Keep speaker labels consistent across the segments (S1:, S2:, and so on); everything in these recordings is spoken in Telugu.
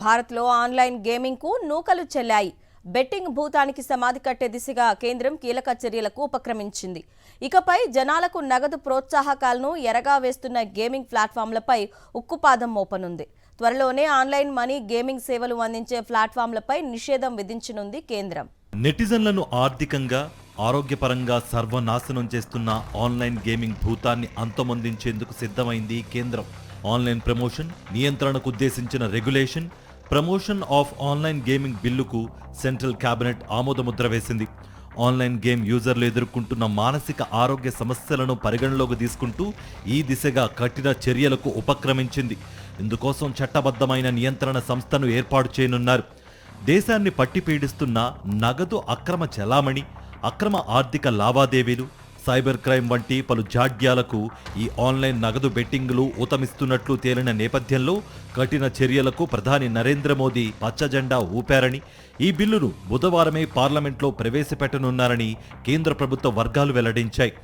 S1: భారత్లో ఆన్లైన్ గేమింగ్కు నూకలు చెల్లాయి. బెట్టింగ్ భూతానికి సమాధి కట్టే దిశగా కేంద్రం కీలక చర్యలకు ఉపక్రమించింది. ఇకపై జనాలకు నగదు ప్రోత్సాహకాలను ఎరగా వేస్తున్న గేమింగ్ ప్లాట్ఫామ్లపై ఉక్కుపాదం మోపనుంది. త్వరలోనే ఆన్లైన్ మనీ గేమింగ్ సేవలు అందించే ప్లాట్ఫామ్లపై నిషేధం విధించనుంది కేంద్రం.
S2: నెటిజన్లను ఆర్థికంగా, ఆరోగ్యపరంగా సర్వనాశనం చేస్తున్న ఆన్లైన్ గేమింగ్ భూతాన్ని అంతమొందించేందుకు సిద్ధమైంది కేంద్రం. ఆన్లైన్ ప్రమోషన్ నియంత్రణకు ఉద్దేశించిన regulation promotion of online gaming బిల్లుకు సెంట్రల్ కేబినెట్ ఆమోదముద్ర వేసింది. ఆన్లైన్ గేమ్ యూజర్లు ఎదుర్కొంటున్న మానసిక ఆరోగ్య సమస్యలను పరిగణలోకి తీసుకుంటూ ఈ దిశగా కఠిన చర్యలకు ఉపక్రమించింది. ఇందుకోసం చట్టబద్ధమైన నియంత్రణ సంస్థను ఏర్పాటు చేయనున్నారు. దేశాన్ని పట్టిపీడిస్తున్న నగదు అక్రమ చెలామణి, అక్రమ ఆర్థిక లావాదేవీలు, సైబర్ క్రైమ్ వంటి పలు జాడ్యాలకు ఈ ఆన్లైన్ నగదు బెట్టింగులు ఊతమిస్తున్నట్లు తేలిన నేపథ్యంలో కఠిన చర్యలకు ప్రధాని నరేంద్ర మోదీ పచ్చజెండా ఊపారని, ఈ బిల్లును బుధవారమే పార్లమెంట్లో ప్రవేశపెట్టనున్నారని కేంద్ర ప్రభుత్వ వర్గాలు వెల్లడించాయి.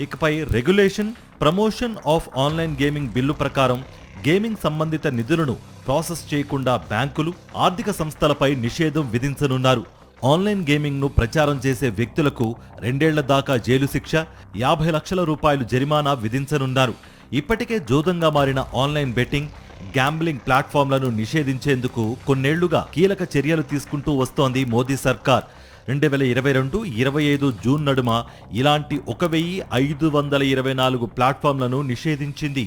S2: ఇకపై regulation promotion of online gaming bill ప్రకారం గేమింగ్ సంబంధిత నిధులను ప్రాసెస్ చేయకుండా బ్యాంకులు, ఆర్థిక సంస్థలపై నిషేధం విధించనున్నారు. ఆన్లైన్ గేమింగ్ను ప్రచారం చేసే వ్యక్తులకు 2 ఏళ్ల దాకా జైలు శిక్ష, 50 లక్షల రూపాయలు జరిమానా విధించనున్నారు. ఇప్పటికే జోదంగా మారిన ఆన్లైన్ బెట్టింగ్, గ్యాంబ్లింగ్ ప్లాట్ఫామ్లను నిషేధించేందుకు కొన్నేళ్లుగా కీలక చర్యలు తీసుకుంటూ వస్తోంది మోదీ సర్కార్. 2022-25 జూన్ నడుమ ఇలాంటి 1524 ప్లాట్ఫామ్లను నిషేధించింది.